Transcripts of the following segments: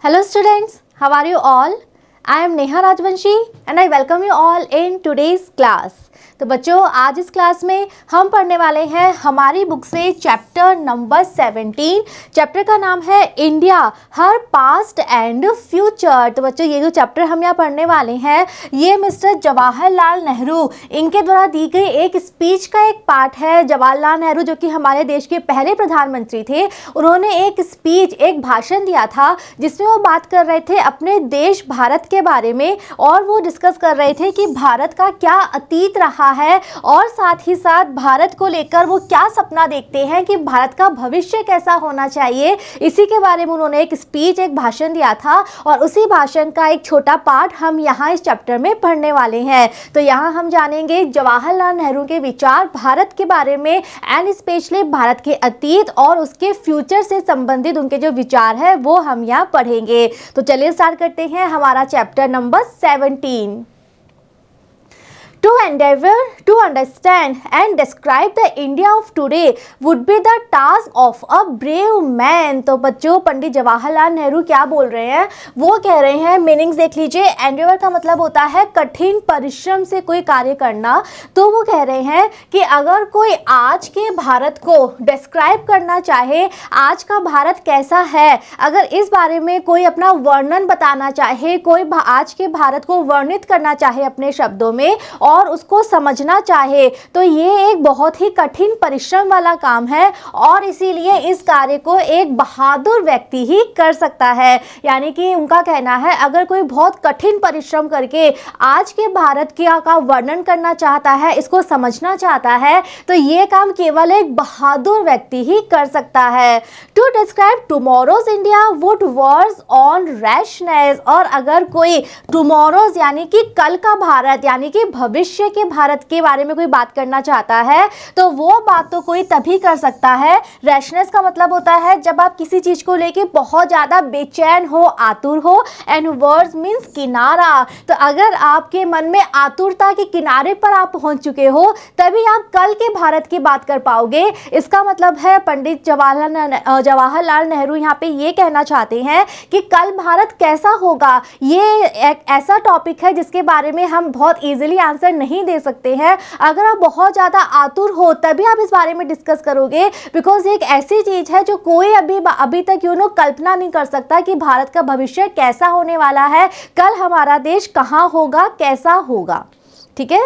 Hello students, how are you all? I am Neha Rajvanshi and I welcome you all in today's class. तो बच्चों आज इस class में हम पढ़ने वाले हैं हमारी बुक से चैप्टर नंबर 17। चैप्टर का नाम है India her past and future. तो बच्चों ये जो चैप्टर हम यहाँ पढ़ने वाले हैं ये मिस्टर जवाहरलाल नेहरू इनके द्वारा दी गई एक स्पीच का एक पार्ट है। जवाहरलाल नेहरू जो कि हमारे देश के पहले प्रधानमंत्री थे, उन्होंने एक स्पीच एक भाषण दिया था जिसमें वो बात कर रहे थे अपने देश भारत के बारे में और वो डिस्कस कर रहे थे कि भारत का क्या अतीत रहा है और साथ ही साथ भारत को लेकर वो क्या सपना देखते हैं कि भारत का भविष्य कैसा होना चाहिए। इसी के बारे में उन्होंने एक स्पीच एक भाषण दिया था और उसी भाषण का एक छोटा पार्ट हम यहाँ इस चैप्टर में पढ़ने वाले हैं। तो यहाँ हम जानेंगे जवाहरलाल नेहरू के विचार भारत के बारे में एंड स्पेशली भारत के अतीत और उसके फ्यूचर से संबंधित उनके जो विचार है वो हम यहाँ पढ़ेंगे। तो चलिए स्टार्ट करते हैं हमारा chapter number 17। To endeavor to understand and describe the India of today would be the task of a brave man। तो बच्चों पंडित जवाहरलाल नेहरू क्या बोल रहे हैं, वो कह रहे हैं, मीनिंग्स देख लीजिए। एंडेवर का मतलब होता है कठिन परिश्रम से कोई कार्य करना। तो वो कह रहे हैं कि अगर कोई आज के भारत को डिस्क्राइब करना चाहे, आज का भारत कैसा है, अगर इस बारे में कोई अपना वर्णन बताना चाहे, कोई आज के भारत को वर्णित करना चाहे अपने शब्दों में और उसको समझना चाहे, तो ये एक बहुत ही कठिन परिश्रम वाला काम है और इसीलिए इस कार्य को एक बहादुर व्यक्ति ही कर सकता है। यानी कि उनका कहना है अगर कोई बहुत कठिन परिश्रम करके आज के भारत का वर्णन करना चाहता है, इसको समझना चाहता है, तो ये काम केवल एक बहादुर व्यक्ति ही कर सकता है। To describe tomorrow's India would verge on rashness. और अगर कोई टुमारोज यानी कि कल का भारत यानी कि भविष्य के भारत के बारे में कोई बात करना चाहता है तो वो बात तो कोई तभी कर सकता है। रैशनेस का मतलब होता है जब आप किसी चीज को लेके बहुत ज्यादा बेचैन हो, आतुर हो। एंड वर्ड्स मीन्स किनारा। तो अगर आपके मन में आतुरता के किनारे पर आप पहुंच चुके हो तभी आप कल के भारत की बात कर पाओगे। इसका मतलब है पंडित जवाहरलाल नेहरू यहाँ पे ये कहना चाहते हैं कि कल भारत कैसा होगा, ये एक ऐसा टॉपिक है जिसके बारे में हम बहुत इजीली आंसर नहीं दे सकते हैं। अगर आप बहुत ज़्यादा आतुर हो तभी आप इस बारे में डिस्कस करोगे, बिकॉज एक ऐसी चीज़ है जो कोई अभी तक कल्पना नहीं कर सकता कि भारत का भविष्य कैसा होने वाला है, कल हमारा देश कहाँ होगा, कैसा होगा। ठीक है।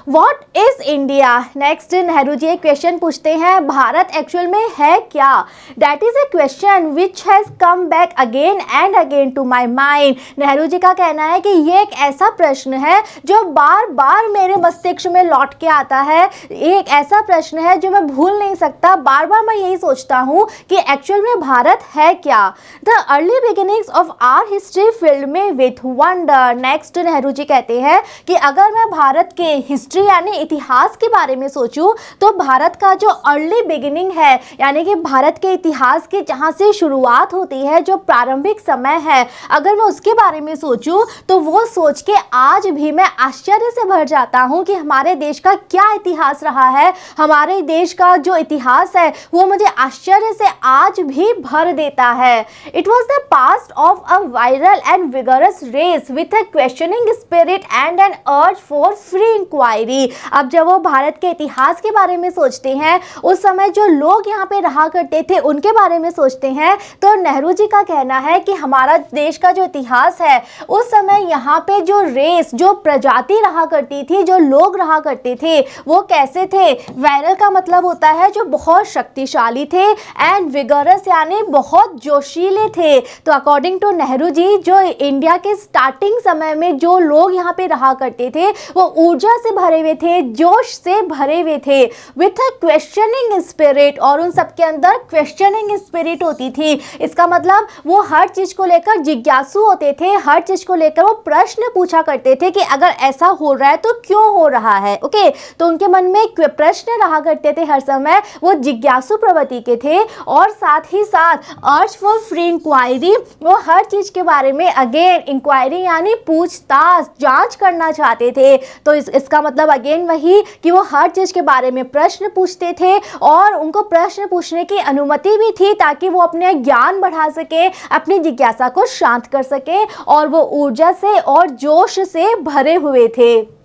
What is India? Next Nehru ji एक क्वेश्चन पूछते हैं, भारत एक्चुअल में है क्या? That is a question which has come back again and again to my mind। Nehru ji का कहना है कि ये एक ऐसा प्रश्न है जो बार बार मेरे मस्तिष्क में लौट के आता है। एक ऐसा प्रश्न है जो मैं भूल नहीं सकता, बार बार मैं यही सोचता हूँ कि एक्चुअल में भारत है क्या। The early beginnings of our history filled me with wonder। Next Nehru ji कहते हैं कि अगर मैं भारत के हिस्ट्री यानी इतिहास के बारे में सोचूं तो भारत का जो अर्ली बिगिनिंग है यानी कि भारत के इतिहास की जहां से शुरुआत होती है, जो प्रारंभिक समय है, अगर मैं उसके बारे में सोचूं तो वो सोच के आज भी मैं आश्चर्य से भर जाता हूं कि हमारे देश का क्या इतिहास रहा है। हमारे देश का जो इतिहास है वो मुझे आश्चर्य से आज भी भर देता है। It was the past of a virile and vigorous race with a questioning spirit and an urge for free inquiry. अब जब वो भारत के इतिहास के बारे में सोचते हैं, उस समय जो लोग यहाँ पे रहा करते थे उनके बारे में सोचते हैं, तो नेहरू जी का कहना है कि हमारा देश का जो इतिहास है उस समय यहाँ पे जो रेस जो प्रजाति रहा करती थी, जो लोग रहा करते थे वो कैसे थे। वायरल का मतलब होता है जो बहुत शक्तिशाली थे एंड विगरस यानी बहुत जोशीले थे। तो अकॉर्डिंग टू नेहरू जी जो इंडिया के स्टार्टिंग समय में जो लोग यहाँ पे रहा करते थे वो ऊर्जा से भरे हुए थे, जोश से भरे हुए थे, विथ अ क्वेश्चनिंग स्पिरिट। और उन सबके अंदर क्वेश्चनिंग स्पिरिट होती थी। इसका मतलब वो हर चीज को लेकर जिज्ञासु होते थे, हर चीज को लेकर वो प्रश्न पूछा करते थे कि अगर ऐसा हो रहा है तो क्यों हो रहा है। ओके, तो उनके मन में प्रश्न रहा करते थे हर समय, वो जिज्ञासु प्रवृत्ति के थे। और साथ ही साथ अर्ज फॉर फ्री इंक्वायरी, वो हर चीज के बारे में अगेन इंक्वायरी यानी पूछताछ जांच करना चाहते थे। तो इसका मतलब मतलब अगेन वही कि वो हर चीज़ के बारे में प्रश्न पूछते थे और उनको प्रश्न पूछने की अनुमति भी थी ताकि वो अपने ज्ञान बढ़ा सके, अपनी जिज्ञासा को शांत कर सके, और वो ऊर्जा से और जोश से भरे हुए थे।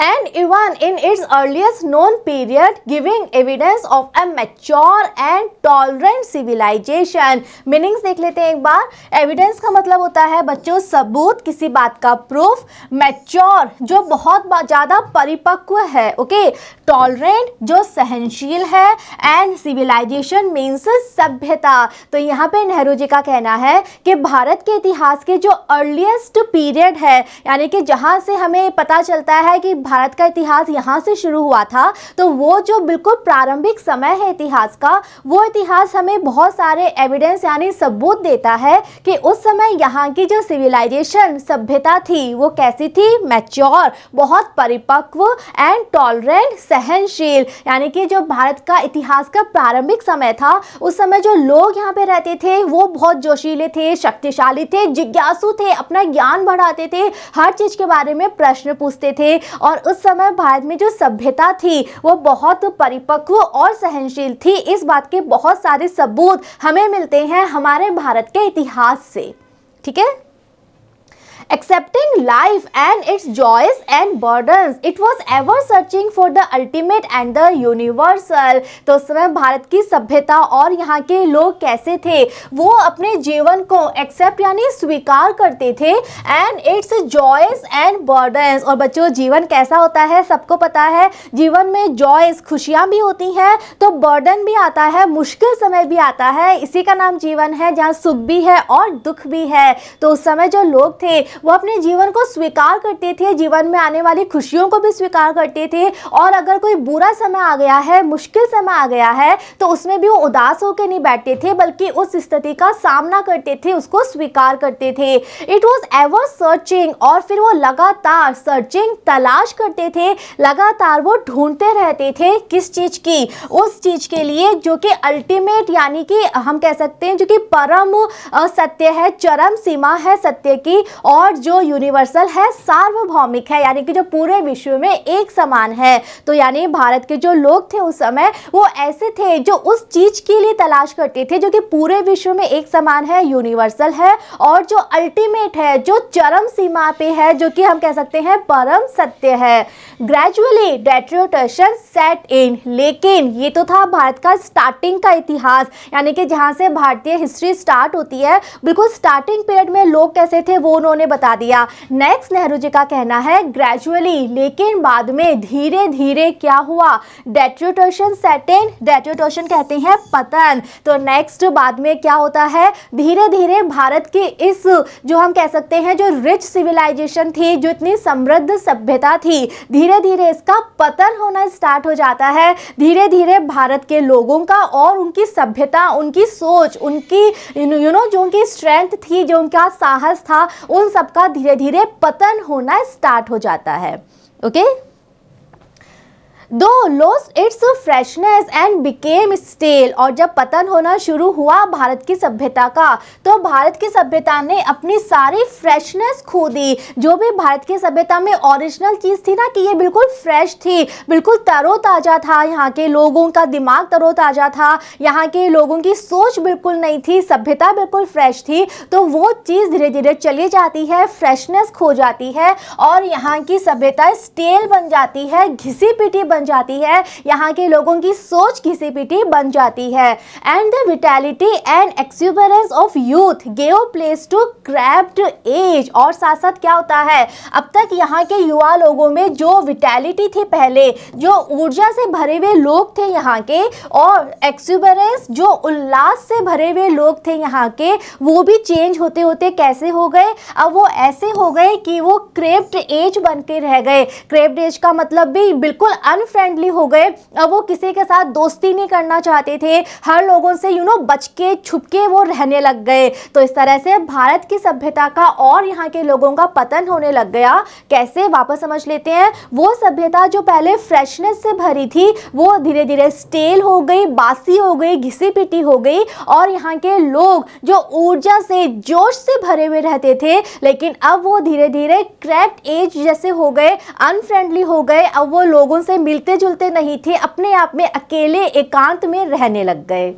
And even in its earliest known period, giving evidence of a mature and tolerant civilization. Meanings देख लेते हैं एक बार। Evidence का मतलब होता है बच्चों सबूत, किसी बात का proof। Mature जो बहुत ज़्यादा परिपक्व है, ओके। Tolerant जो सहनशील है, and civilization means सभ्यता। तो यहाँ पे नेहरू जी का कहना है कि भारत के इतिहास के जो अर्लीस्ट पीरियड है, यानी कि जहाँ से हमें पता चलता है कि भारत का इतिहास यहाँ से शुरू हुआ था, तो वो जो बिल्कुल प्रारंभिक समय है इतिहास का, वो इतिहास हमें बहुत सारे एविडेंस यानी सबूत देता है कि उस समय यहाँ की जो सिविलाइजेशन सभ्यता थी वो कैसी थी, मैच्योर बहुत परिपक्व, एंड टॉलरेंट सहनशील। यानी कि जो भारत का इतिहास का प्रारंभिक समय था उस समय जो लोग यहाँ पे रहते थे वो बहुत जोशीले थे, शक्तिशाली थे, जिज्ञासु थे, अपना ज्ञान बढ़ाते थे, हर चीज़ के बारे में प्रश्न पूछते थे। और उस समय भारत में जो सभ्यता थी वो बहुत परिपक्व और सहनशील थी। इस बात के बहुत सारे सबूत हमें मिलते हैं हमारे भारत के इतिहास से, ठीक है। Accepting life and its joys and burdens, it was ever searching for the ultimate and the universal। तो उस समय भारत की सभ्यता और यहाँ के लोग कैसे थे, वो अपने जीवन को एक्सेप्ट यानी स्वीकार करते थे, and its joys and burdens. और बच्चों जीवन कैसा होता है सबको पता है, जीवन में जॉयस खुशियाँ भी होती हैं तो बर्डन भी आता है, मुश्किल समय भी आता है। इसी का नाम जीवन है जहाँ सुख भी है और दुख भी है। तो उस समय जो लोग थे वो अपने जीवन को स्वीकार करते थे, जीवन में आने वाली खुशियों को भी स्वीकार करते थे, और अगर कोई बुरा समय आ गया है, मुश्किल समय आ गया है, तो उसमें भी वो उदास होकर नहीं बैठते थे बल्कि उस स्थिति का सामना करते थे, उसको स्वीकार करते थे। इट वॉज एवर सर्चिंग, और फिर वो लगातार सर्चिंग तलाश करते थे, लगातार वो ढूंढते रहते थे किस चीज़ की, उस चीज़ के लिए जो कि अल्टीमेट यानी कि हम कह सकते हैं जो कि परम सत्य है, चरम सीमा है सत्य की, और जो यूनिवर्सल है, सार्वभौमिक है, यानी कि जो पूरे विश्व में एक समान है। तो यानी भारत के जो लोग थे उस समय वो ऐसे थे जो उस चीज के लिए तलाश करते थे जो कि पूरे विश्व में एक समान है, यूनिवर्सल है, और जो अल्टीमेट है, जो चरम सीमा पे है, जो कि हम कह सकते हैं परम सत्य है। ग्रेजुअली डेट्रियोटेशन सेट इन, लेकिन ये तो था भारत का स्टार्टिंग का इतिहास, यानी कि जहाँ से भारतीय हिस्ट्री स्टार्ट होती है, बिल्कुल स्टार्टिंग पीरियड में लोग कैसे थे वो उन्होंने बता दिया। नेक्स्ट नेहरू जी का कहना है ग्रेजुअली, लेकिन बाद में धीरे धीरे क्या हुआ, डेट्रियोटेशन सेट इन, डेट्रियोटेशन कहते हैं पतन। तो नेक्स्ट बाद में क्या होता है, धीरे धीरे भारत की इस जो हम कह सकते हैं जो रिच सिविलाइजेशन थी, जो इतनी समृद्ध सभ्यता थी, धीरे धीरे इसका पतन होना स्टार्ट हो जाता है। धीरे धीरे भारत के लोगों का और उनकी सभ्यता, उनकी सोच, उनकी जो उनकी स्ट्रेंथ थी, जो उनका साहस था, उन सबका धीरे धीरे पतन होना स्टार्ट हो जाता है। ओके, दो lost its freshness and became stale, और जब पतन होना शुरू हुआ भारत की सभ्यता का, तो भारत की सभ्यता ने अपनी सारी फ्रेशनेस खो दी। जो भी भारत की सभ्यता में ओरिजिनल चीज़ थी ना, कि ये बिल्कुल फ्रेश थी, बिल्कुल तरोताज़ा था, यहाँ के लोगों का दिमाग तरोताज़ा था, यहाँ के लोगों की सोच बिल्कुल नहीं थी, सभ्यता बिल्कुल फ्रेश थी, तो वो चीज़ धीरे धीरे चली जाती है, फ्रेशनेस खो जाती है, और यहाँ की सभ्यता स्टेल बन जाती है, घिसी पिटी बन जाती है, यहाँ के लोगों की सोच घिसी पिटी बन जाती है। And the vitality and exuberance of youth gave place to crabbed age, और साथ साथ क्या होता है, अब तक यहाँ के युवा लोगों में जो विटैलिटी थी, पहले जो ऊर्जा से भरे हुए लोग थे यहाँ के, और एक्सुबरेंस जो उल्लास से भरे हुए लोग थे यहाँ के, वो भी चेंज होते होते कैसे हो गए, अब वो ऐसे हो गए कि वो क्रेप्ड एज बन के रह गए। क्रेप्ड एज का मतलब भी बिल्कुल अनफ्रेंडली हो गए। अब वो किसी के साथ दोस्ती नहीं करना चाहते थे, हर लोगों से बच के छुप के वो रहने लग गए। तो इस तरह से भारत की सभ्यता का और यहाँ के लोगों का पतन होने लग गया। कैसे, वापस समझ लेते हैं। वो सभ्यता जो पहले फ्रेशनेस से भरी थी वो धीरे धीरे स्टेल हो गई, बासी हो गई, घिसी पिटी हो गई। और यहाँ के लोग जो ऊर्जा से, जोश से भरे हुए रहते थे, लेकिन अब वो धीरे धीरे क्रैक्ड एज जैसे हो गए, अनफ्रेंडली हो गए। अब वो लोगों से मिलते जुलते नहीं थे, अपने आप में अकेले एकांत में रहने लग गए।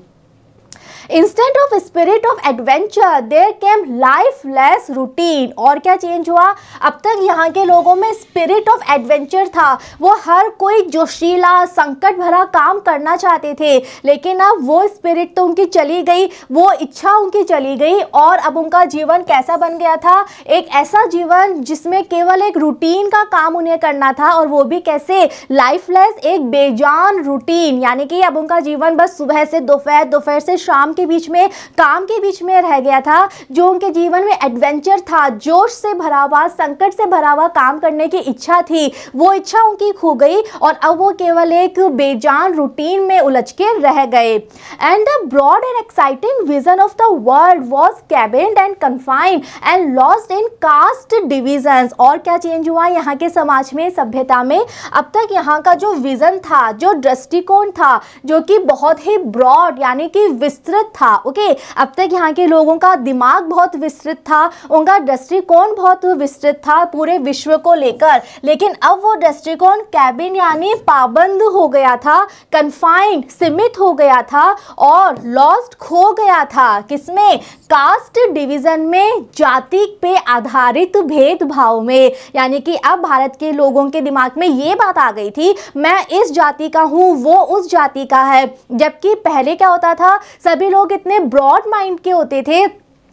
Instead of spirit of adventure, there came lifeless routine। और क्या चेंज हुआ? अब तक यहाँ के लोगों में स्पिरिट ऑफ एडवेंचर था, वो हर कोई जोशीला, संकट भरा काम करना चाहते थे, लेकिन अब वो स्पिरिट तो उनकी चली गई, वो इच्छा उनकी चली गई। और अब उनका जीवन कैसा बन गया था? एक ऐसा जीवन जिसमें केवल एक रूटीन का काम उन्हें करना था, और वो भी कैसे? लाइफलेस, एक बेजान रूटीन। यानी कि अब उनका जीवन बस सुबह से दोपहर, दोपहर से शाम के बीच में, काम के बीच में रह गया था। जो उनके जीवन में एडवेंचर था, जोश से भरा हुआ, संकट से भरा हुआ काम करने की इच्छा थी, वो इच्छा उनकी खो गई, और अब वो केवल एक बेजान रूटीन में उलझ के रह गए। And the broad and exciting vision of the world was cabined and confined and lost in caste divisions. और क्या चेंज हुआ यहाँ के समाज में, सभ्यता में? अब तक यहाँ का जो विजन था, जो दृष्टिकोण था, जो कि बहुत ही ब्रॉड यानी कि विस्तृत था। ओके, अब तक यहाँ के लोगों का दिमाग बहुत विस्तृत था, उनका दृष्टिकोण बहुत विस्तृत था पूरे विश्व को लेकर, लेकिन अब वो दृष्टिकोण कैबिन यानी पाबंद हो गया था, कन्फाइंड सीमित हो गया था, और लॉस्ट खो गया था। किसमें? कास्ट डिवीजन में, जाति पे आधारित भेदभाव में। यानी कि अब भारत के लोगों के दिमाग में ये बात आ गई थी, मैं इस जाति का हूँ, वो उस जाति का है। जबकि पहले क्या होता था, सभी लोग इतने ब्रॉड माइंड के होते थे,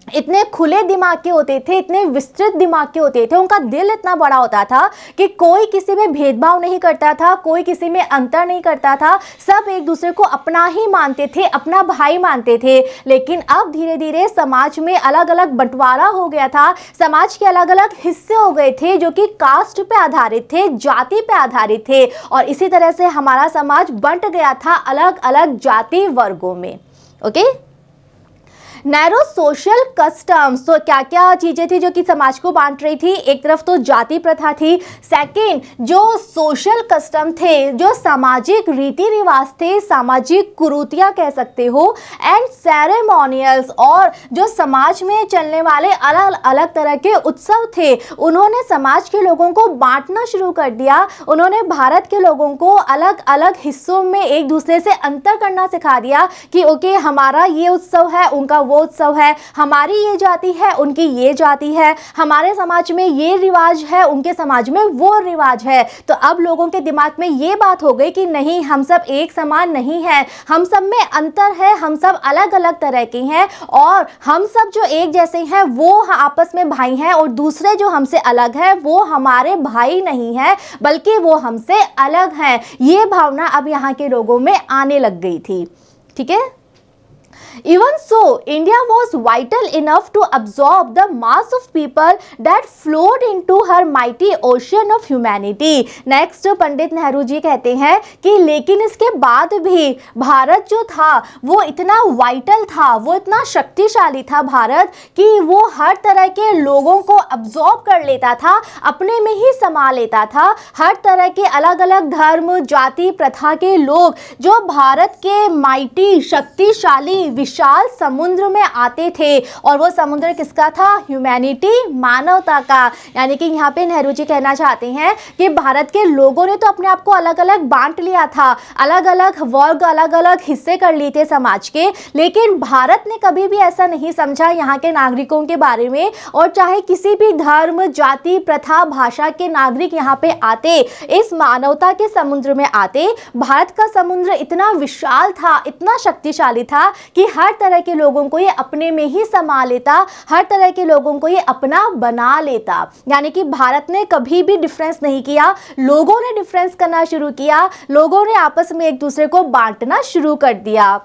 इतने खुले दिमाग के होते थे, इतने विस्तृत दिमाग के होते थे, उनका दिल इतना बड़ा होता था कि कोई किसी में भेदभाव नहीं करता था, कोई किसी में अंतर नहीं करता था, सब एक दूसरे को अपना ही मानते थे, अपना भाई मानते थे। लेकिन अब धीरे धीरे समाज में अलग अलग बंटवारा हो गया था, समाज के अलग अलग हिस्से हो गए थे जो कि कास्ट पे आधारित थे, जाति पे आधारित थे, और इसी तरह से हमारा समाज बंट गया था अलग अलग जाति वर्गों में। Okay, narrow social customs. तो क्या क्या चीज़ें थी जो कि समाज को बांट रही थी? एक तरफ तो जाति प्रथा थी, सेकेंड जो सोशल कस्टम थे, जो सामाजिक रीति रिवाज थे, सामाजिक कुरीतियाँ कह सकते हो, एंड सेरेमोनियल्स, और जो समाज में चलने वाले अलग अलग तरह के उत्सव थे, उन्होंने समाज के लोगों को बांटना शुरू कर दिया। उन्होंने भारत के लोगों को अलग अलग हिस्सों में एक दूसरे से अंतर करना सिखा दिया कि ओके, हमारा ये उत्सव है, उनका वो उत्सव है, हमारी ये जाति है, उनकी ये जाति है, हमारे समाज में ये रिवाज है, उनके समाज में वो रिवाज है। तो अब लोगों के दिमाग में ये बात हो गई कि नहीं, हम सब एक समान नहीं हैं, हम सब में अंतर है, हम सब अलग अलग तरह के हैं, और हम सब जो एक जैसे हैं वो आपस में भाई हैं, और दूसरे जो हमसे अलग है वो हमारे भाई नहीं है, बल्कि वो हमसे अलग हैं। ये भावना अब यहाँ के लोगों में आने लग गई थी। ठीक है, Even so, India was vital enough to absorb the mass of people that flowed into her mighty ocean of humanity. Next, Pandit Nehru ji कहते हैं कि लेकिन इसके बाद भी भारत जो था वो इतना वाइटल था, वो इतना शक्तिशाली था भारत, कि वो हर तरह के लोगों को अब्जॉर्ब कर लेता था, अपने में ही समा लेता था। हर तरह के अलग अलग धर्म, जाति, प्रथा के लोग जो भारत के माइटी, शक्तिशाली, विशाल समुद्र में आते थे, और वो समुद्र किसका था? ह्यूमैनिटी, मानवता का। यानी कि यहाँ पे नेहरू जी कहना चाहते हैं कि भारत के लोगों ने तो अपने आप को अलग अलग बांट लिया था, अलग अलग वर्ग, अलग अलग हिस्से कर लिए थे समाज के, लेकिन भारत ने कभी भी ऐसा नहीं समझा यहाँ के नागरिकों के बारे में। और चाहे किसी भी धर्म, जाति, प्रथा, भाषा के नागरिक यहाँ पे आते, इस मानवता के समुद्र में आते, भारत का समुद्र इतना विशाल था, इतना शक्तिशाली था कि हर तरह के लोगों को ये अपने में ही समा लेता, हर तरह के लोगों को ये अपना बना लेता। यानी कि भारत ने कभी भी डिफरेंस नहीं किया, लोगों ने डिफरेंस करना शुरू किया, लोगों ने आपस में एक दूसरे को बांटना शुरू कर दिया।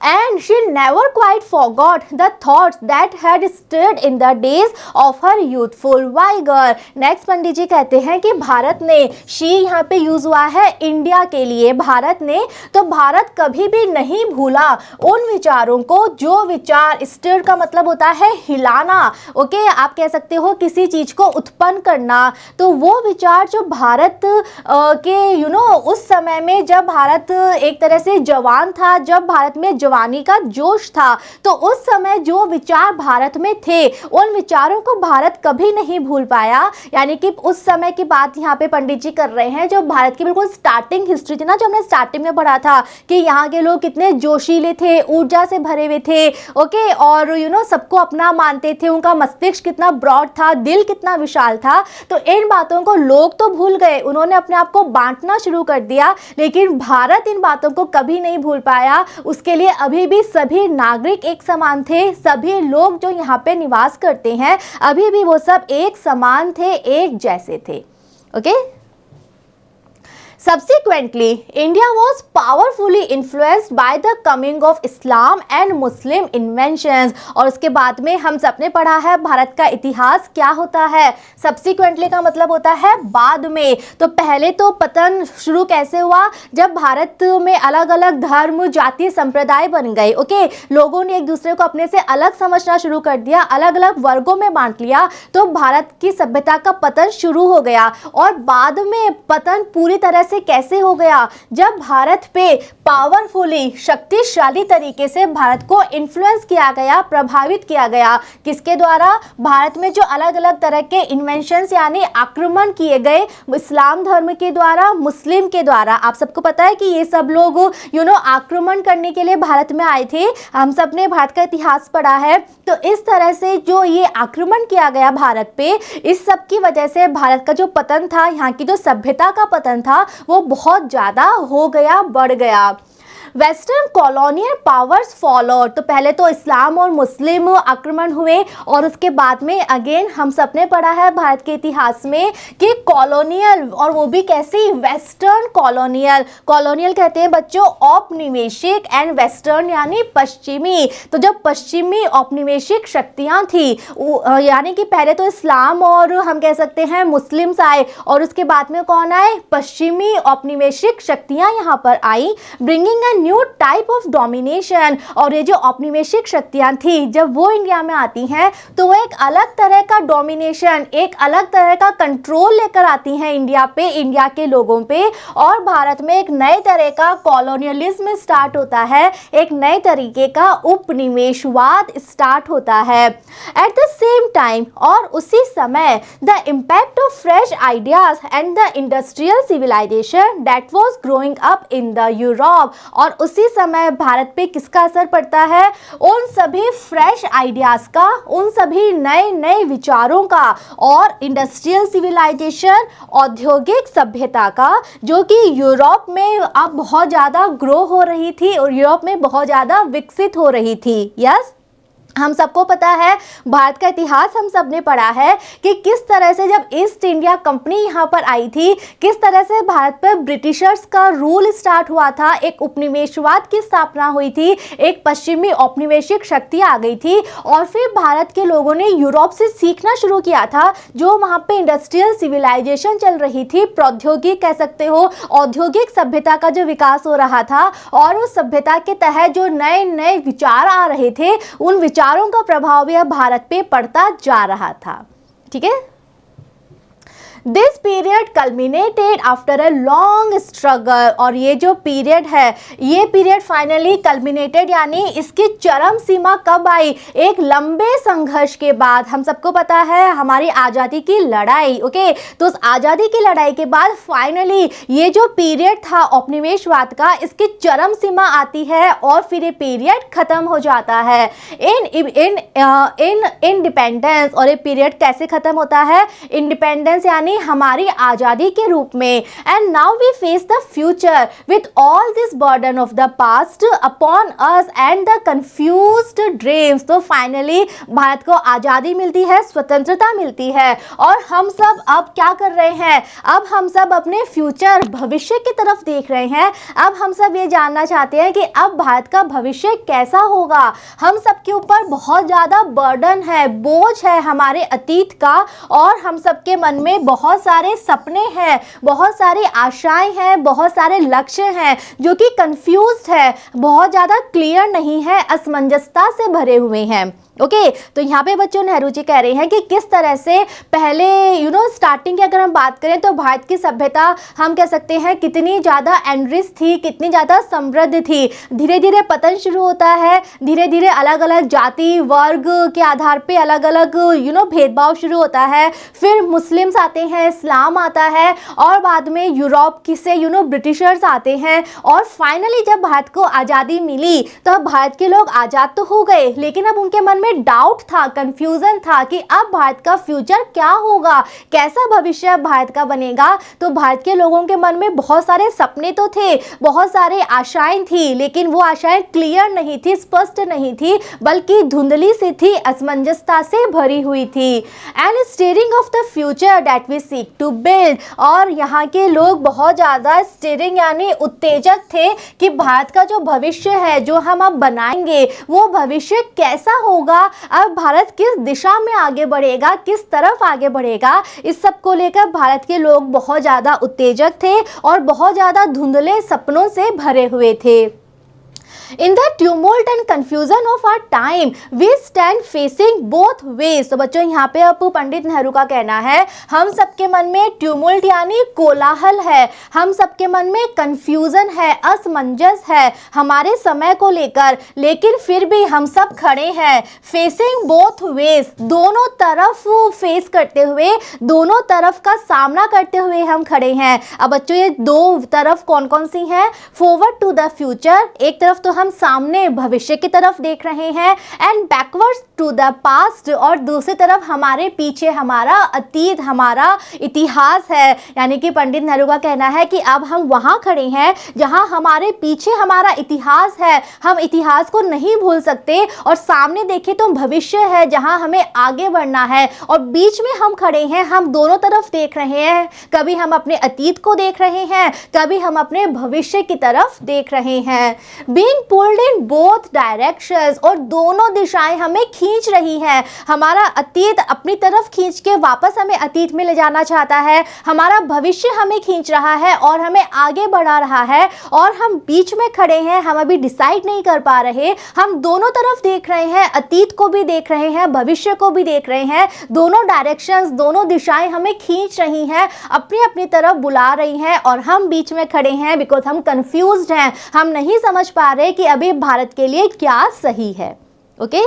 and she never quite forgot the thoughts that had stirred in the days of her youthful vigor. Next Pandit ji कहते हैं कि भारत ने, शी यहाँ पे यूज हुआ है इंडिया के लिए, भारत ने, तो भारत कभी भी नहीं भूला उन विचारों को जो विचार, स्टिर का मतलब होता है हिलाना, ओके, आप कह सकते हो किसी चीज को उत्पन्न करना, तो वो विचार जो भारत के उस समय में जब भारत एक तरह से जवान था, जब भारत में जवानी का जोश था, तो उस समय जो विचार भारत में थे उन विचारों को भारत कभी नहीं भूल पाया। यानी कि उस समय की बात यहाँ पे पंडित जी कर रहे हैं जो भारत की बिल्कुल स्टार्टिंग हिस्ट्री थी ना, जो हमने स्टार्टिंग में पढ़ा था कि यहाँ के लोग कितने जोशीले थे, ऊर्जा से भरे हुए थे, ओके, और सबको अपना मानते थे, उनका मस्तिष्क कितना ब्रॉड था, दिल कितना विशाल था। तो इन बातों को लोग तो भूल गए, उन्होंने अपने आप को बांटना शुरू कर दिया, लेकिन भारत इन बातों को कभी नहीं भूल पाया। उसके लिए अभी भी सभी नागरिक एक समान थे, सभी लोग जो यहाँ पे निवास करते हैं अभी भी वो सब एक समान थे, एक जैसे थे, okay. Subsequently, India was powerfully influenced by the coming of Islam and Muslim inventions. और उसके बाद में हम सबने पढ़ा है भारत का इतिहास क्या होता है। Subsequently का मतलब होता है बाद में। तो पहले तो पतन शुरू कैसे हुआ, जब भारत में अलग अलग धर्म, जाति, संप्रदाय बन गए, ओके, लोगों ने एक दूसरे को अपने से अलग समझना शुरू कर दिया, अलग अलग वर्गों में बांट लिया, तो भारत की सभ्यता का पतन शुरू हो गया। और बाद में पतन पूरी तरह से कैसे हो गया, जब भारत पे पावरफुली, शक्तिशाली तरीके से भारत को इन्फ्लुएंस किया गया, प्रभावित किया गया, किसके द्वारा, भारत में जो अलग अलग तरह के इन्वेंशंस यानी आक्रमण किए गए, इस्लाम धर्म के द्वारा, मुस्लिम के द्वारा। आप सबको पता है कि ये सब लोग आक्रमण करने के लिए भारत में आए थे, हम सब ने भारत का इतिहास पढ़ा है। तो इस तरह से जो ये आक्रमण किया गया भारत पे, इस सब की वजह से भारत का जो पतन था, यहाँ की जो सभ्यता का पतन था, वो बहुत ज़्यादा हो गया, बढ़ गया। वेस्टर्न कॉलोनियल पावर्स फॉलो, तो पहले तो इस्लाम और मुस्लिम आक्रमण हुए और उसके बाद में अगेन हम सबने पढ़ा है भारत के इतिहास में कि कॉलोनियल, और वो भी कैसी, वेस्टर्न कॉलोनियल। कॉलोनियल कहते हैं बच्चों औपनिवेशिक, एंड वेस्टर्न यानी पश्चिमी। तो जब पश्चिमी औपनिवेशिक शक्तियाँ थी, यानी कि पहले तो इस्लाम और हम कह सकते हैं मुस्लिम्स आए और उसके बाद में कौन आए, पश्चिमी औपनिवेशिक शक्तियाँ यहाँ पर आई, bringing a new type of domination. और ये जो औपनिवेशिक शक्तियां थी जब वो इंडिया में आती हैं तो वो एक अलग तरह का डोमिनेशन, एक अलग तरह का कंट्रोल लेकर आती हैं इंडिया पे, इंडिया के लोगों पे, और भारत में एक नए तरह का कॉलोनियलिज्म स्टार्ट होता है, एक नए तरीके का उपनिवेशवाद स्टार्ट होता है। एट द सेम टाइम, और उसी समय, the impact of fresh ideas and the industrial civilisation that was growing up in the Europe, और उसी समय भारत पे किसका असर पड़ता है, उन सभी फ्रेश आइडियाज का, उन सभी नए नए विचारों का, और इंडस्ट्रियल सिविलाइजेशन, औद्योगिक सभ्यता का, जो कि यूरोप में अब बहुत ज़्यादा ग्रो हो रही थी और यूरोप में बहुत ज़्यादा विकसित हो रही थी। यस, हम सबको पता है, भारत का इतिहास हम सब ने पढ़ा है कि किस तरह से जब ईस्ट इंडिया कंपनी यहाँ पर आई थी, किस तरह से भारत पर ब्रिटिशर्स का रूल स्टार्ट हुआ था, एक उपनिवेशवाद की स्थापना हुई थी, एक पश्चिमी औपनिवेशिक शक्ति आ गई थी, और फिर भारत के लोगों ने यूरोप से सीखना शुरू किया था, जो वहाँ पे इंडस्ट्रियल सिविलाइजेशन चल रही थी, प्रौद्योगिक कह सकते हो, औद्योगिक सभ्यता का जो विकास हो रहा था, और उस सभ्यता के तहत जो नए नए विचार आ रहे थे, उन विचारों का प्रभाव भी भारत पे पड़ता जा रहा था। ठीक है, this period culminated after a long struggle, और ये जो पीरियड है, ये पीरियड फाइनली कल्मिनेटेड यानी इसकी चरम सीमा कब आई, एक लंबे संघर्ष के बाद। हम सबको पता है हमारी आज़ादी की लड़ाई, ओके, तो उस आज़ादी की लड़ाई के बाद फाइनली ये जो पीरियड था औपनिवेशवाद का, इसकी चरम सीमा आती है और फिर ये पीरियड खत्म हो जाता है इन इंडिपेंडेंस। और ये पीरियड कैसे खत्म होता है, इंडिपेंडेंस यानी यानी हमारी आज़ादी के रूप में। And now we face the future with all this burden of the past upon us and the confused dreams. तो फाइनली भारत को आज़ादी मिलती है, स्वतंत्रता मिलती है, और हम सब अब क्या कर रहे हैं, अब हम सब अपने फ्यूचर भविष्य की तरफ देख रहे हैं। अब हम सब ये जानना चाहते हैं कि अब भारत का भविष्य कैसा होगा। हम सब के ऊपर बहुत ज़्यादा बर्डन है, बोझ है हमारे अतीत का, और हम सब के मन में बहुत सारे सपने हैं, बहुत सारी आशाएं हैं, बहुत सारे लक्ष्य हैं जो कि कंफ्यूज्ड है, बहुत ज़्यादा क्लियर नहीं है, असमंजसता से भरे हुए हैं। ओके तो यहाँ पे बच्चों नेहरू जी कह रहे हैं कि किस तरह से पहले स्टार्टिंग की अगर हम बात करें तो भारत की सभ्यता हम कह सकते हैं कितनी ज़्यादा एनरिच थी, कितनी ज़्यादा समृद्ध थी। धीरे धीरे पतन शुरू होता है, धीरे धीरे अलग अलग जाति वर्ग के आधार पे अलग अलग भेदभाव शुरू होता है। फिर मुस्लिम्स आते हैं, इस्लाम आता है, और बाद में यूरोप से ब्रिटिशर्स आते हैं, और फाइनली जब भारत को आज़ादी मिली तो अब भारत के लोग आज़ाद तो हो गए, लेकिन अब उनके मन में डाउट था, कंफ्यूजन था कि अब भारत का फ्यूचर क्या होगा, कैसा भविष्य भारत का बनेगा। तो भारत के लोगों के मन में बहुत सारे सपने तो थे, बहुत सारे आशाएं थी, लेकिन वो आशाएं क्लियर नहीं थी, स्पष्ट नहीं थी, बल्कि धुंधली सी थी, असमंजसता से भरी हुई थी। And steering of the future that we seek to build, और यहाँ के लोग बहुत ज़्यादा स्टीयरिंग यानी उत्तेजक थे कि भारत का जो भविष्य है जो हम अब बनाएंगे वो भविष्य कैसा होगा, अब भारत किस दिशा में आगे बढ़ेगा, किस तरफ आगे बढ़ेगा। इस सब को लेकर भारत के लोग बहुत ज़्यादा उत्तेजक थे और बहुत ज़्यादा धुंधले सपनों से भरे हुए थे। In the tumult and confusion of our time, we stand facing both ways। तो बच्चों यहाँ पे अब पंडित नेहरू का कहना है हम सबके मन में ट्यूमुल्ट यानी कोलाहल है, हम सबके मन में कंफ्यूजन है, असमंजस है हमारे समय को लेकर, लेकिन फिर भी हम सब खड़े हैं फेसिंग बोथ वेज, दोनों तरफ फेस करते हुए, दोनों तरफ का सामना करते हुए हम खड़े हैं। अब बच्चों ये दो तरफ कौन कौन सी हैं, फॉरवर्ड टू द फ्यूचर, एक तरफ तो हम सामने भविष्य की तरफ देख रहे हैं, and backwards to the past, और दूसरी तरफ हमारे पीछे हमारा अतीत, हमारा इतिहास है। यानी कि पंडित नेहरू का कहना है कि अब हम वहां खड़े हैं जहां हमारे पीछे हमारा इतिहास है, हम इतिहास को नहीं भूल सकते, और सामने देखें तो भविष्य है जहां हमें आगे बढ़ना है, और बीच में हम खड़े हैं, हम दोनों तरफ देख रहे हैं, कभी हम अपने अतीत को देख रहे हैं, कभी हम अपने भविष्य की तरफ देख रहे हैं। Being pulled in both directions, और दोनों दिशाएं हमें खींच रही हैं। हमारा अतीत अपनी तरफ खींच के वापस हमें अतीत में ले जाना चाहता है, हमारा भविष्य हमें खींच रहा है और हमें आगे बढ़ा रहा है, और हम बीच में खड़े हैं, हम अभी डिसाइड नहीं कर पा रहे, हम दोनों तरफ देख रहे हैं, अतीत को भी देख रहे हैं, भविष्य को भी देख रहे हैं, दोनों डायरेक्शंस, दोनों दिशाएं हमें खींच रही हैं, अपनी अपनी तरफ बुला रही हैं, और हम बीच में खड़े हैं बिकॉज हम कंफ्यूज्ड हैं, हम नहीं समझ पा रहे कि अभी भारत के लिए क्या सही है। Okay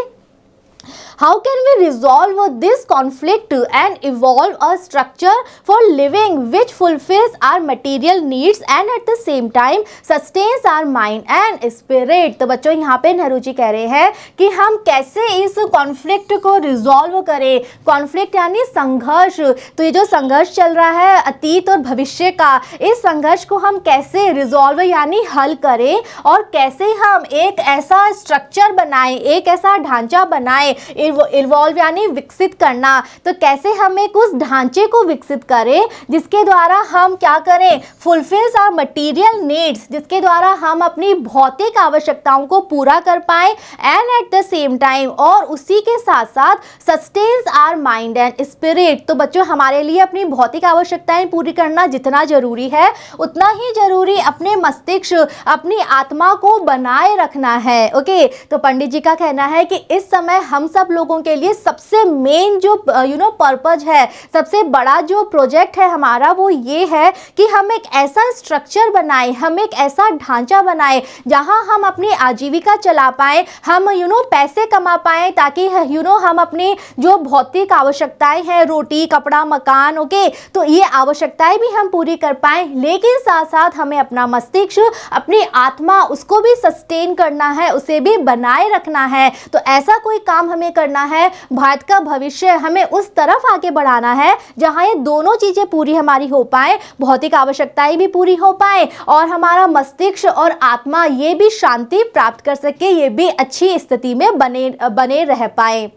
How can we resolve this conflict and evolve a structure for living which fulfills our material needs and at the same time sustains our mind and spirit। तो बच्चों यहाँ पे नेहरू जी कह रहे हैं कि हम कैसे इस कॉन्फ्लिक्ट को रिजॉल्व करें। कॉन्फ्लिक्ट यानी संघर्ष, तो ये जो संघर्ष चल रहा है अतीत और भविष्य का, इस संघर्ष को हम कैसे रिजॉल्व यानी हल करें, और कैसे हम एक ऐसा स्ट्रक्चर बनाएं, एक ऐसा ढांचा बनाएं, इवॉल्व यानी विकसित करना। तो कैसे हम एक उस ढांचे को विकसित करें जिसके द्वारा हम क्या करें, फुलफिल्स आवर मटीरियल नीड्स, जिसके द्वारा हम अपनी भौतिक आवश्यकताओं को पूरा कर पाए, and at the same time, और उसी के साथ साथ sustains our mind and spirit. तो बच्चों हमारे लिए अपनी भौतिक आवश्यकताएं पूरी करना जितना जरूरी है, उतना ही जरूरी अपने मस्तिष्क, अपनी आत्मा को बनाए रखना है। ओके तो पंडित जी का कहना है कि इस समय हम सब लोगों के लिए सबसे मेन जो पर्पज है, सबसे बड़ा जो प्रोजेक्ट है हमारा, वो ये है कि हम एक ऐसा स्ट्रक्चर बनाए, हम एक ऐसा ढांचा बनाए जहां हम अपनी आजीविका चला पाए, हम पैसे कमा पाए, ताकि हम अपनी जो भौतिक आवश्यकताएं हैं, रोटी कपड़ा मकान, ओके तो ये आवश्यकताएं भी हम पूरी कर पाए, लेकिन साथ साथ हमें अपना मस्तिष्क, अपनी आत्मा, उसको भी सस्टेन करना है, उसे भी बनाए रखना है। तो ऐसा कोई काम हमें करना है, भारत का भविष्य हमें उस तरफ आगे बढ़ाना है जहां ये दोनों चीजें पूरी हमारी हो पाए, भौतिक आवश्यकताएं भी पूरी हो पाए और हमारा मस्तिष्क और आत्मा ये भी शांति प्राप्त कर सके, ये भी अच्छी स्थिति में बने रह पाए।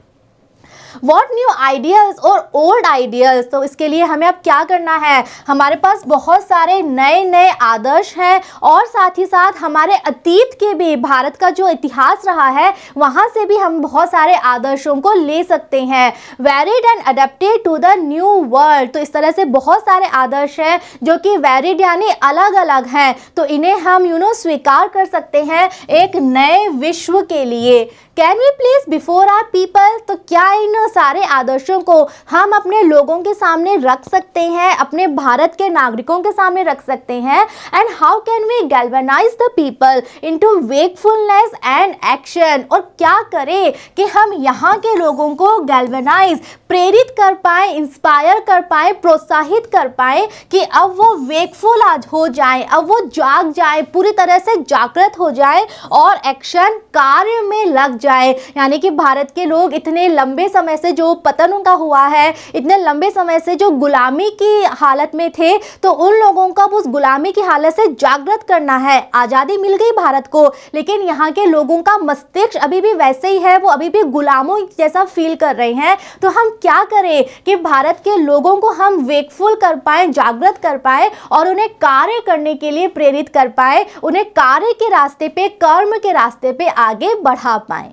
What new ideas और old ideas, तो इसके लिए हमें अब क्या करना है, हमारे पास बहुत सारे नए नए आदर्श हैं और साथ ही साथ हमारे अतीत के भी, भारत का जो इतिहास रहा है वहाँ से भी हम बहुत सारे आदर्शों को ले सकते हैं। Varied and adapted to the new world, तो इस तरह से बहुत सारे आदर्श हैं जो कि वेरिड यानी अलग अलग हैं, तो इन्हें हम स्वीकार कर सकते हैं एक नए विश्व के लिए। Can we please before our people, तो क्या इन सारे आदर्शों को हम अपने लोगों के सामने रख सकते हैं, अपने भारत के नागरिकों के सामने रख सकते हैं। And how can we galvanise the people into wakefulness and action, और क्या करें कि हम यहाँ के लोगों को गैल्वेनाइज, प्रेरित कर पाए, इंस्पायर कर पाए, प्रोत्साहित कर पाए कि अब वो वेकफुल आज हो जाए, अब वो जाग जाए, पूरी तरह से जागृत हो जाए और एक्शन कार्य में लग जाए। यानी कि भारत के लोग इतने लंबे समय से जो पतन उनका हुआ है, इतने लंबे समय से जो गुलामी की हालत में थे, तो उन लोगों को उस गुलामी की हालत से जागृत करना है। आज़ादी मिल गई भारत को, लेकिन यहाँ के लोगों का मस्तिष्क अभी भी वैसे ही है, वो अभी भी गुलामों जैसा फील कर रहे हैं। तो हम क्या करें कि भारत के लोगों को हम वेकफुल कर पाए, जागृत कर पाए और उन्हें कार्य करने के लिए प्रेरित कर पाए, उन्हें कार्य के रास्ते पे, कर्म के रास्ते पे आगे बढ़ा पाए।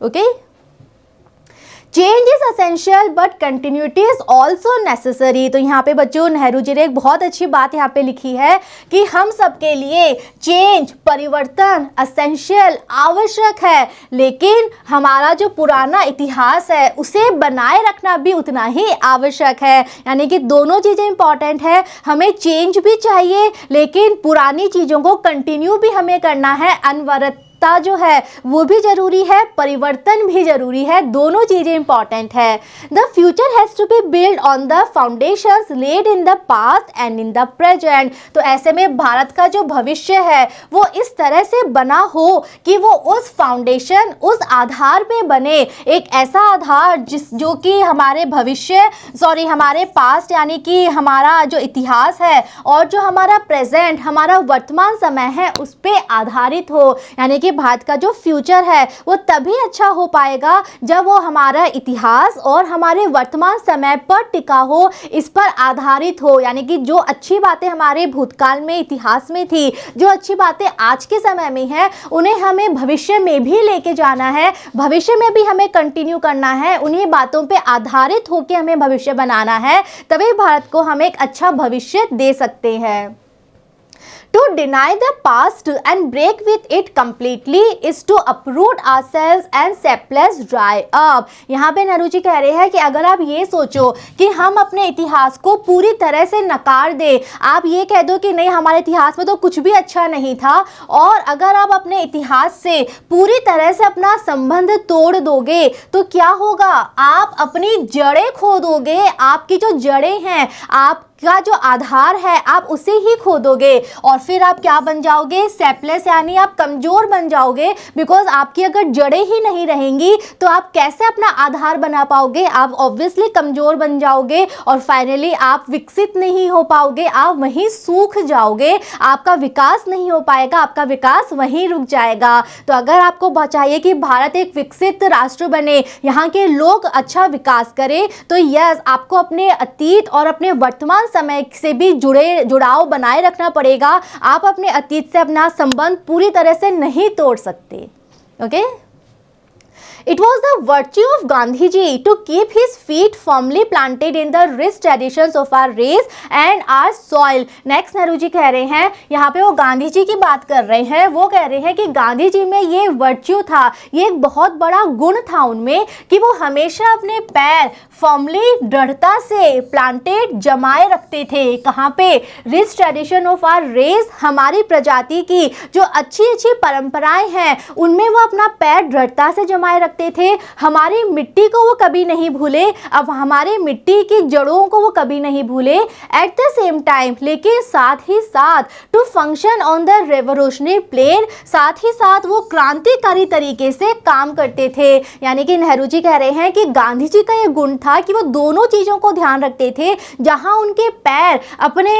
Okay, change is essential but continuity is also necessary. तो यहाँ पे बच्चों नेहरू जी ने एक बहुत अच्छी बात यहाँ पे लिखी है कि हम सबके लिए चेंज, परिवर्तन असेंशियल, आवश्यक है, लेकिन हमारा जो पुराना इतिहास है उसे बनाए रखना भी उतना ही आवश्यक है। यानी कि दोनों चीज़ें इंपॉर्टेंट है, हमें चेंज भी चाहिए लेकिन पुरानी चीज़ों को कंटिन्यू भी हमें करना है, अनवरत जो है वो भी जरूरी है, परिवर्तन भी जरूरी है, दोनों चीजें इंपॉर्टेंट है। The future has to be build on the foundations laid in the past and in the present. तो ऐसे में भारत का जो भविष्य है वो इस तरह से बना हो कि वो उस फाउंडेशन, उस आधार पे बने, एक ऐसा आधार जो कि हमारे भविष्य, हमारे पास्ट यानी कि हमारा जो इतिहास है और जो हमारा प्रेजेंट, हमारा वर्तमान समय है उस पे आधारित हो। यानी कि भारत का जो फ्यूचर है वो तभी अच्छा हो पाएगा जब वो हमारा इतिहास और हमारे वर्तमान समय पर टिका हो, इस पर आधारित हो। यानी कि जो अच्छी बातें हमारे भूतकाल में, इतिहास में थी, जो अच्छी बातें आज के समय में हैं, उन्हें हमें भविष्य में भी लेके जाना है, भविष्य में भी हमें कंटिन्यू करना है, उन्हीं बातों पे आधारित होकर हमें भविष्य बनाना है, तभी भारत को हम एक अच्छा भविष्य दे सकते हैं। To deny the past and break with it completely is to uproot ourselves and selfless dry up। यहाँ पे नेहरू जी कह रहे हैं कि अगर आप ये सोचो कि हम अपने इतिहास को पूरी तरह से नकार दे, आप ये कह दो कि नहीं हमारे इतिहास में तो कुछ भी अच्छा नहीं था, और अगर आप अपने इतिहास से पूरी तरह से अपना संबंध तोड़ दोगे तो क्या होगा, आप अपनी जड़ें खो दोगे, आपकी जो जड़ें हैं, आप का जो आधार है आप उसे ही खो दोगे और फिर आप क्या बन जाओगे, सेल्फलेस, यानी आप कमज़ोर बन जाओगे। बिकॉज आपकी अगर जड़ें ही नहीं रहेंगी तो आप कैसे अपना आधार बना पाओगे, आप ऑब्वियसली कमज़ोर बन जाओगे और फाइनली आप विकसित नहीं हो पाओगे, आप वहीं सूख जाओगे, आपका विकास नहीं हो पाएगा, आपका विकास वहीं रुक जाएगा। तो अगर आपको चाहिए कि भारत एक विकसित राष्ट्र बने, यहाँ के लोग अच्छा विकास करें, तो यस आपको अपने अतीत और अपने वर्तमान समय से भी जुड़ाव बनाए रखना पड़ेगा। आप अपने अतीत से अपना संबंध पूरी तरह से नहीं तोड़ सकते। Okay, It was the virtue of Gandhi ji to keep his feet firmly planted in the rich traditions of our race and our soil। Next Nehru ji कह रहे हैं, यहाँ पे वो गांधी जी की बात कर रहे हैं, वो कह रहे हैं कि गांधी जी में ये वर्च्यू था, ये एक बहुत बड़ा गुण था उनमें कि वो हमेशा अपने पैर फर्मली, दृढ़ता से प्लांटेड, जमाए रखते थे। कहाँ पे, rich tradition of our race, हमारी प्रजाति की जो अच्छी अच्छी परंपराएं हैं उनमें वो अपना पैर दृढ़ता से जमाए रखते थे, हमारी मिट्टी को वो कभी नहीं भूले, अब हमारे मिट्टी की जड़ों को वो कभी नहीं भूले। एट द सेम टाइम, लेकिन साथ ही साथ to function on the revolutionary plane, साथ ही साथ वो क्रांतिकारी तरीके से काम करते थे। यानी कि नेहरू जी कह रहे हैं कि गांधी जी का ये गुण था कि वो दोनों चीज़ों को ध्यान रखते थे। जहां उनके पैर अपने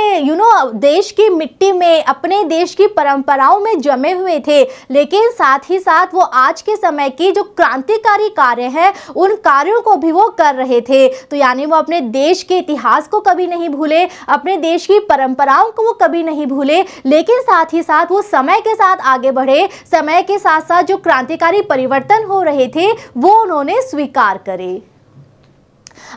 देश की मिट्टी में, अपने देश की परंपराओं में जमे हुए थे, लेकिन साथ ही साथ वो आज के समय की जो क्रांतिकारी कार्य हैं उन कार्यों को भी वो कर रहे थे। तो यानी वो अपने देश के इतिहास को कभी नहीं भूले, अपने देश की परंपराओं को वो कभी नहीं भूले, लेकिन साथ ही साथ वो समय के साथ आगे बढ़े, समय के साथ साथ जो क्रांतिकारी परिवर्तन हो रहे थे वो उन्होंने स्वीकार करे।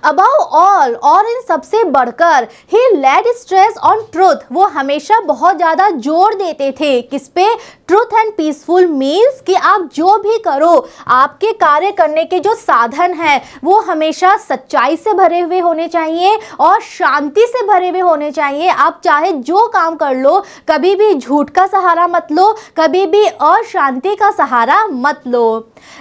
अबाउ ऑल, और इन सबसे बढ़कर, ही लेड स्ट्रेस ऑन ट्रूथ, वो हमेशा बहुत ज़्यादा जोर देते थे किस पे? ट्रूथ एंड पीसफुल मीन्स कि आप जो भी करो, आपके कार्य करने के जो साधन हैं वो हमेशा सच्चाई से भरे हुए होने चाहिए और शांति से भरे हुए होने चाहिए। आप चाहे जो काम कर लो, कभी भी झूठ का सहारा मत लो, कभी भी अशांति का सहारा मत लो।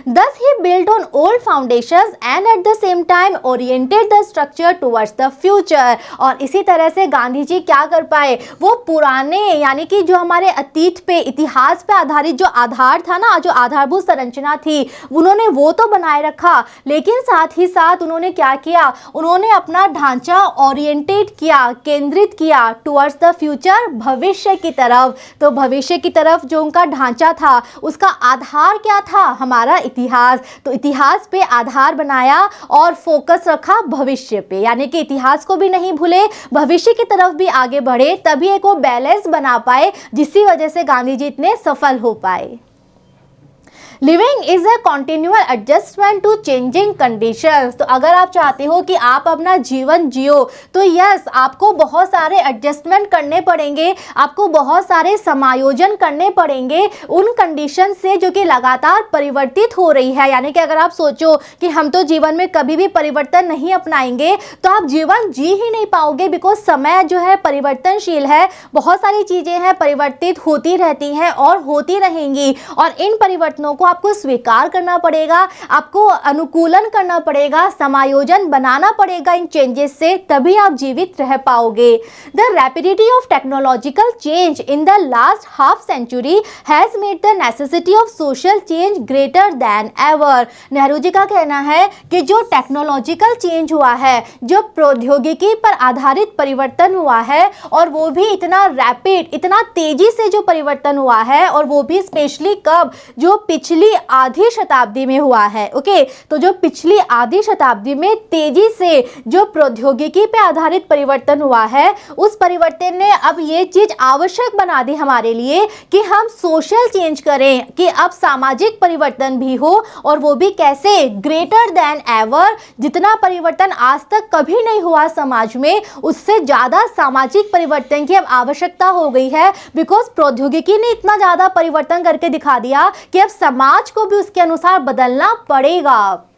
Thus he built on old foundations and at the same time oriented the structure towards the future। और इसी तरह से गांधी जी क्या कर पाए? वो पुराने, यानी कि जो हमारे अतीत पे, इतिहास पे आधारित जो आधार था ना, जो आधारभूत संरचना थी, उन्होंने वो तो बनाए रखा, लेकिन साथ ही साथ उन्होंने क्या किया? उन्होंने अपना ढांचा ओरिएंटेड किया, केंद्रित किया टुवर्ड्स द फ्यूचर, भविष्य की तरफ। तो भविष्य की तरफ जो उनका ढांचा था उसका आधार क्या था? हमारा इतिहास। तो इतिहास पे आधार बनाया और फोकस रखा भविष्य पे, यानी कि इतिहास को भी नहीं भूले, भविष्य की तरफ भी आगे बढ़े, तभी एक वो बैलेंस बना पाए जिसकी वजह से गांधी जी इतने सफल हो पाए। Living is a continual adjustment to changing conditions. तो अगर आप चाहते हो कि आप अपना जीवन जियो तो यस, आपको बहुत सारे एडजस्टमेंट करने पड़ेंगे, आपको बहुत सारे समायोजन करने पड़ेंगे उन कंडीशन से जो कि लगातार परिवर्तित हो रही है। यानी कि अगर आप सोचो कि हम तो जीवन में कभी भी परिवर्तन नहीं अपनाएंगे तो आप जीवन जी ही नहीं पाओगे, बिकॉज समय जो है परिवर्तनशील है, बहुत सारी चीज़ें हैं परिवर्तित होती रहती हैं और होती रहेंगी, और इन परिवर्तनों को आपको स्वीकार करना पड़ेगा, आपको अनुकूलन करना पड़ेगा, समायोजन बनाना पड़ेगा इन चेंजेस से, तभी आप जीवित रह पाओगे। The rapidity of technological change in the last half century has made the necessity of social change greater than ever. Nehru ji का कहना है कि जो टेक्नोलॉजिकल चेंज हुआ है, जो प्रौद्योगिकी पर आधारित परिवर्तन हुआ है, और वो भी इतना रैपिड, इतना तेजी से जो परिवर्तन हुआ है, और वो भी स्पेशली कब? जो पिछली आधी शताब्दी में हुआ है। ओके, तो जो पिछली आधी शताब्दी में तेजी से जो प्रौद्योगिकी पे आधारित परिवर्तन हुआ है, उस परिवर्तन ने अब ये चीज आवश्यक बना दी हमारे लिए कि हम सोशल चेंज करें, कि अब सामाजिक परिवर्तन भी हो, और वो भी कैसे? Greater than ever. जितना परिवर्तन आज तक कभी नहीं हुआ समाज में, उससे ज्यादा सामाजिक परिवर्तन की अब आवश्यकता हो गई है, बिकॉज प्रौद्योगिकी ने इतना ज्यादा परिवर्तन करके दिखा दिया कि अब समाज को भी उसके अनुसार बदलना पड़ेगा।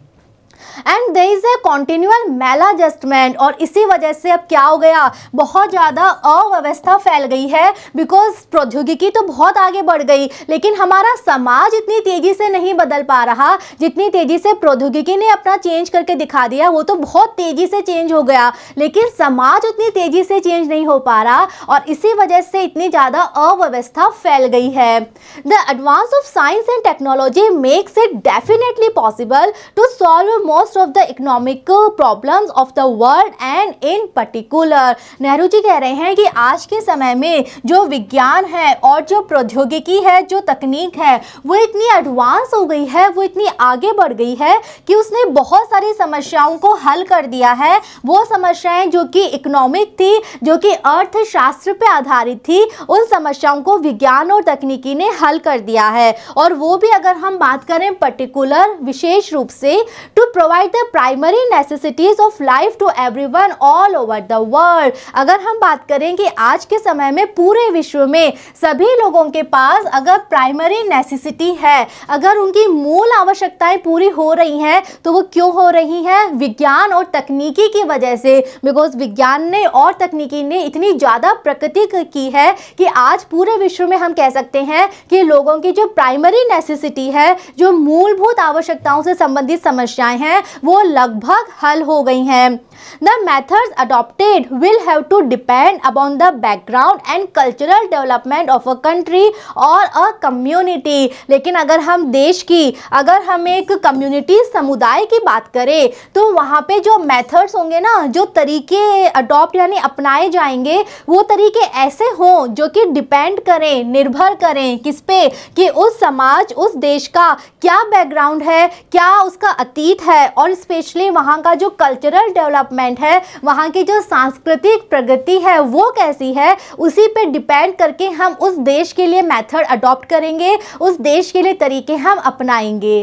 And there is a continual maladjustment. और इसी वजह से अब क्या हो गया? बहुत ज़्यादा अव्यवस्था फैल गई है, बिकॉज प्रौद्योगिकी तो बहुत आगे बढ़ गई, लेकिन हमारा समाज इतनी तेजी से नहीं बदल पा रहा जितनी तेजी से प्रौद्योगिकी ने अपना चेंज करके दिखा दिया। वो तो बहुत तेजी से चेंज हो गया, लेकिन समाज उतनी तेजी से चेंज नहीं हो पा रहा, और इसी वजह से इतनी ज़्यादा अव्यवस्था फैल गई है। The advance of science and technology makes it definitely possible to solve most of the economic problems of the world and in particular। Nehru ji कह रहे हैं कि आज के समय में जो विज्ञान है और जो प्रौद्योगिकी है, जो तकनीक है, वो इतनी एडवांस हो गई है, वो इतनी आगे बढ़ गई है कि उसने बहुत सारी समस्याओं को हल कर दिया है। वो समस्याएं जो कि इकोनॉमिक थी, जो कि अर्थशास्त्र पे आधारित थी, उन समस्याओं को विज्ञान और तकनीकी ने हल कर दिया है। और वो भी अगर हम बात करें पर्टिकुलर, विशेष रूप से, to provide the primary necessities of life to everyone all over the world. अगर हम बात करें कि आज के समय में पूरे विश्व में सभी लोगों के पास अगर प्राइमरी नेसेसिटी है, अगर उनकी मूल आवश्यकताएं पूरी हो रही हैं, तो वो क्यों हो रही हैं? विज्ञान और तकनीकी की वजह से। बिकॉज विज्ञान ने और तकनीकी ने इतनी ज़्यादा प्रगति की है कि आज पूरे विश्व में हम कह सकते हैं कि लोगों की जो प्राइमरी नेसेसिटी है, जो मूलभूत आवश्यकताओं से संबंधित समस्याएं हैं, वो लगभग हल हो गई हैं। The methods adopted will have to depend upon the background and cultural development of a country or a community। लेकिन अगर हम देश की, अगर हम एक कम्युनिटी समुदाय की बात करें, तो वहाँ पे जो मेथड्स होंगे ना, जो तरीके अडॉप्ट यानी अपनाए जाएंगे, वो तरीके ऐसे हों जो कि डिपेंड करें, निर्भर करें किस पे, कि उस समाज, उस देश का क्या बैकग्राउंड है, क्या उसका अतीत है, और स्पेशली वहाँ का जो कल्चरल डेवलपमेंट है, वहाँ की जो सांस्कृतिक प्रगति है वो कैसी है, उसी पे डिपेंड करके हम उस देश के लिए मेथड अडॉप्ट करेंगे, उस देश के लिए तरीके हम अपनाएंगे।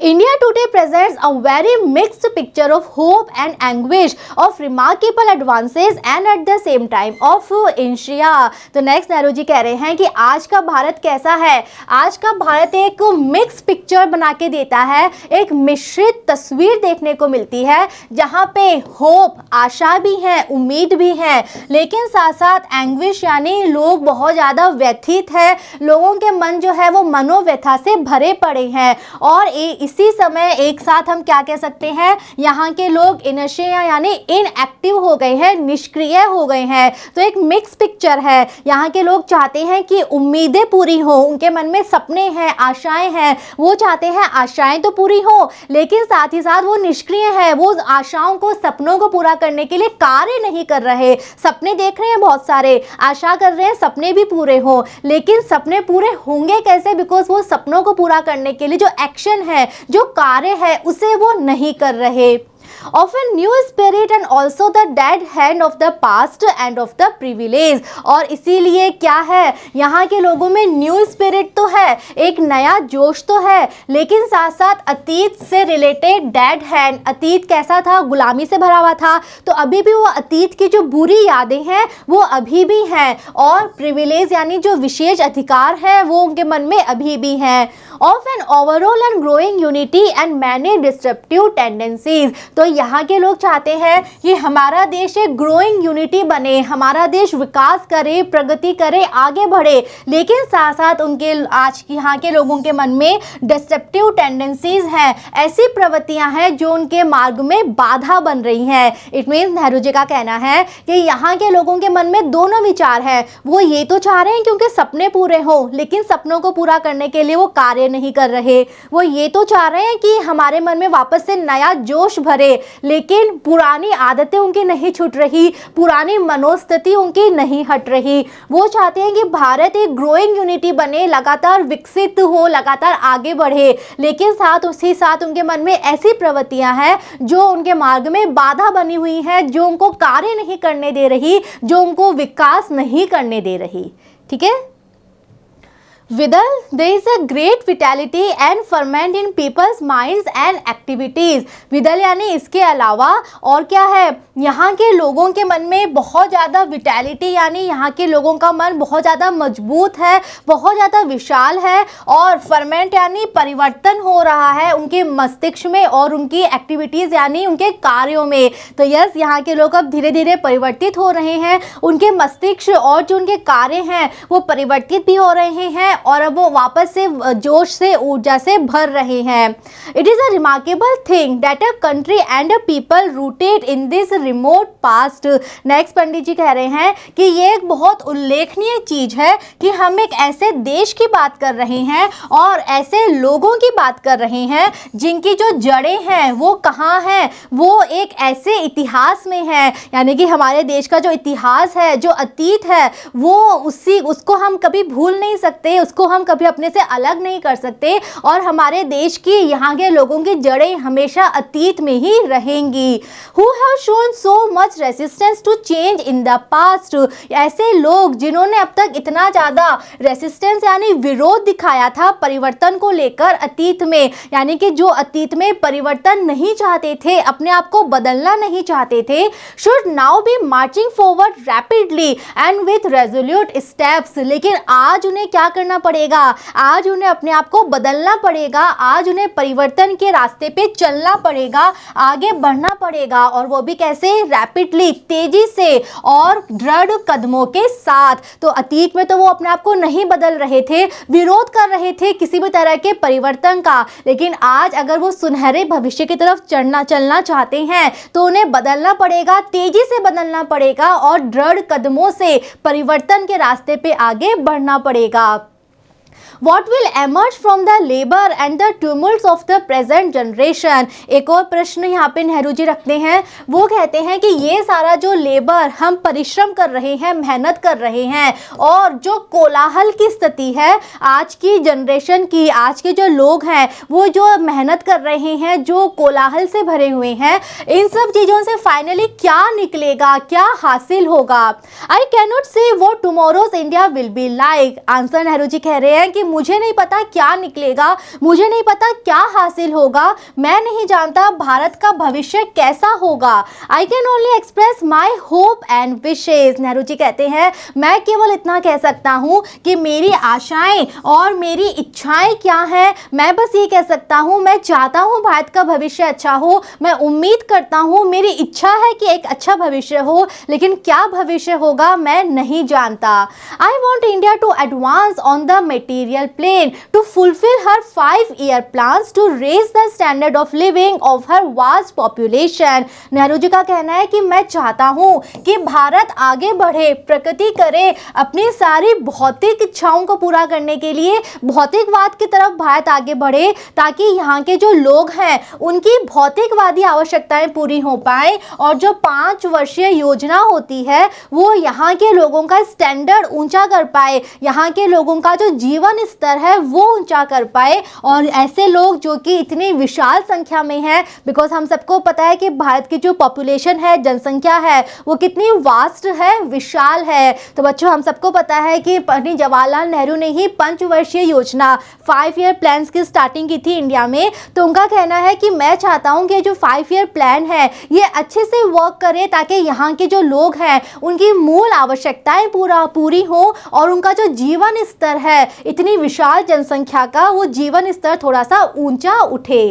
India today presents a very mixed picture of hope and anguish, of remarkable advances and at the same time of inertia। तो नेक्स्ट नेहरू जी कह रहे हैं कि आज का भारत कैसा है? आज का भारत एक मिक्स पिक्चर बना के देता है, एक मिश्रित तस्वीर देखने को मिलती है, जहाँ पे होप, आशा भी है, उम्मीद भी है, लेकिन साथ साथ एंग्विश यानी लोग बहुत ज़्यादा व्यथित है, लोगों के मन जो है वो मनोव्यथा से भरे पड़े हैं। और इसी समय एक साथ हम क्या कह सकते हैं, यहाँ के लोग इनर्शिया यानी इनएक्टिव हो गए हैं, निष्क्रिय हो गए हैं। तो एक मिक्स पिक्चर है। यहाँ के लोग चाहते हैं कि उम्मीदें पूरी हो, उनके मन में सपने हैं, आशाएं हैं, वो चाहते हैं आशाएं तो पूरी हो, लेकिन साथ ही साथ वो निष्क्रिय है, वो आशाओं को, सपनों को पूरा करने के लिए कार्य नहीं कर रहे। सपने देख रहे हैं बहुत सारे, आशा कर रहे हैं सपने भी पूरे हो, लेकिन सपने पूरे होंगे कैसे? बिकॉज वो सपनों को पूरा करने के लिए जो एक्शन है, जो कार्य है, उसे वो नहीं कर रहे। of a new spirit and also the dead hand of the past and of the privilege। और इसीलिए क्या है, यहाँ के लोगों में न्यू स्पिरिट तो है, एक नया जोश तो है, लेकिन साथ साथ अतीत से रिलेटेड डेड हैंड। अतीत कैसा था? गुलामी से भरा हुआ था, तो अभी भी वो अतीत की जो बुरी यादें हैं वो अभी भी हैं, और प्रिविलेज यानी जो विशेष अधिकार है वो उनके मन में अभी भी हैं। Of an overall and growing unity and many disruptive tendencies. तो यहाँ के लोग चाहते हैं कि हमारा देश एक ग्रोइंग यूनिटी बने, हमारा देश विकास करे, प्रगति करे, आगे बढ़े, लेकिन साथ साथ उनके आज यहाँ के लोगों के मन में डिस्ट्रप्टिव टेंडेंसीज हैं, ऐसी प्रवृत्तियाँ हैं जो उनके मार्ग में बाधा बन रही हैं। इट मीन्स नेहरू जी का कहना है कि यहाँ के लोगों के मन में दोनों विचार है। वो ये तो चाह रहे हैं क्योंकि सपने पूरे हों, लेकिन सपनों को पूरा करने के लिए वो कार्य नहीं कर रहे। वो ये तो चाह रहे हैं कि हमारे मन में वापस से नया जोश भरे, लेकिन पुरानी आदतें उनकी नहीं छूट रही, पुरानी मनोस्थिति उनकी नहीं हट रही। वो चाहते हैं कि भारत एक ग्रोइंग यूनिटी बने, लगातार विकसित हो, लगातार आगे बढ़े, लेकिन साथ उसी साथ उनके मन में ऐसी प्रवृत्तियां हैं जो उनके मार्ग में बाधा बनी हुई है, जो उनको कार्य नहीं करने दे रही, जो उनको विकास नहीं करने दे रही। ठीक है। Withal, there is a great vitality and ferment in people's minds and activities। विदल यानी इसके अलावा और क्या है, यहाँ के लोगों के मन में बहुत ज़्यादा विटैलिटी यानी यहाँ के लोगों का मन बहुत ज़्यादा मजबूत है, बहुत ज़्यादा विशाल है, और फर्मेंट यानी परिवर्तन हो रहा है उनके मस्तिष्क में और उनकी एक्टिविटीज़ यानी उनके कार्यों में। तो यस, यहाँ के लोग अब धीरे धीरे परिवर्तित हो रहे हैं, उनके मस्तिष्क और जो उनके कार्य हैं वो परिवर्तित भी हो रहे हैं, और अब वो वापस से जोश से, ऊर्जा से भर रहे हैं। It is a remarkable thing that a country and a people rooted in this remote past. Next Pandit ji कह रहे हैं कि ये एक बहुत उल्लेखनीय चीज़ है कि हम एक ऐसे देश की बात कर रहे हैं और ऐसे लोगों की बात कर रहे हैं जिनकी जो जड़ें हैं वो कहाँ हैं, वो एक ऐसे इतिहास में है। यानी कि हमारे देश का जो इतिहास है, जो अतीत है, वो उसको हम कभी भूल नहीं सकते, उसको हम कभी अपने से अलग नहीं कर सकते और हमारे देश की, यहाँ के लोगों की जड़ें हमेशा अतीत में ही रहेंगी। Who have shown so much resistance to change in the past? ऐसे लोग जिन्होंने अब तक इतना ज़्यादा रेसिस्टेंस यानी विरोध दिखाया था परिवर्तन को लेकर अतीत में, यानी कि जो अतीत में परिवर्तन नहीं चाहते थे, अपने आप को बदलना नहीं चाहते थे, should now be marching forward rapidly and with resolute steps। लेकिन आज उन्हें क्या करना पड़ेगा? आज उन्हें अपने आप को बदलना पड़ेगा, आज उन्हें परिवर्तन के रास्ते पे चलना पड़ेगा, आगे बढ़ना पड़ेगा, और वो भी कैसे? रैपिडली, तेजी से और दृढ़ कदमों के साथ। तो अतीत में तो वो अपने आप को नहीं बदल रहे थे, विरोध कर रहे थे किसी भी तरह के परिवर्तन का, लेकिन आज अगर वो सुनहरे भविष्य की तरफ चलना चाहते हैं तो उन्हें बदलना पड़ेगा, तेजी से बदलना पड़ेगा और दृढ़ कदमों से परिवर्तन के रास्ते पे आगे बढ़ना पड़ेगा। What will emerge from the labor and the tumults of the present generation? एक और प्रश्न यहाँ पे नेहरू जी रखते हैं। वो कहते हैं कि ये सारा जो लेबर, हम परिश्रम कर रहे हैं, मेहनत कर रहे हैं, और जो कोलाहल की स्थिति है आज की जनरेशन की, आज के जो लोग हैं वो जो मेहनत कर रहे हैं, जो कोलाहल से भरे हुए हैं, इन सब चीज़ों से फाइनली क्या निकलेगा, क्या हासिल होगा? I cannot say what tomorrow's India will be like। Answer Nehru ji कह रहे हैं कि मुझे नहीं पता क्या निकलेगा, मुझे नहीं पता क्या हासिल होगा, मैं नहीं जानता भारत का भविष्य कैसा होगा। I can only express my hope and wishes. Nehru ji कहते हैं मैं केवल इतना कह सकता हूँ कि मेरी आशाएं और मेरी इच्छाएं क्या हैं। मैं बस ये कह सकता हूँ, मैं चाहता हूँ भारत का भविष्य अच्छा हो, मैं उम्मीद करता हूँ, मेरी इच्छा है कि एक अच्छा भविष्य हो, लेकिन क्या भविष्य होगा मैं नहीं जानता। I want India to advance on the material plane to fulfill her 5-year plans to raise the standard of living of her vast population। Nehru ji का कहना है कि मैं चाहता हूँ कि भारत आगे बढ़े, प्रगति करे, अपनी सारी भौतिक इच्छाओं को पूरा करने के लिए भौतिकवाद की तरफ भारत आगे बढ़े, ताकि यहाँ के जो लोग हैं उनकी भौतिकवादी आवश्यकताएं पूरी हो पाए, और जो 5 वर्षीय योजना होती है वो यहाँ के लोगों का स्टैंडर्ड ऊंचा कर पाए, यहाँ के लोगों का जो जीवन स्तर है वो ऊंचा कर पाए। और ऐसे लोग जो कि इतनी विशाल संख्या में हैं, बिकॉज हम सबको पता है कि भारत की जो पॉपुलेशन है, जनसंख्या है, वो कितनी वास्ट है, विशाल है। तो बच्चों हम सबको पता है कि पंडित जवाहरलाल नेहरू ने ही 5 वर्षीय योजना 5 ईयर प्लान्स की स्टार्टिंग की थी इंडिया में। तो उनका कहना है कि मैं चाहता हूँ कि जो 5 ईयर प्लान है ये अच्छे से वर्क करे, ताकि यहाँ के जो लोग हैं उनकी मूल आवश्यकताएं पूरी हो, और उनका जो जीवन स्तर है, इतनी विशाल जनसंख्या का वो जीवन स्तर थोड़ा सा ऊंचा उठे।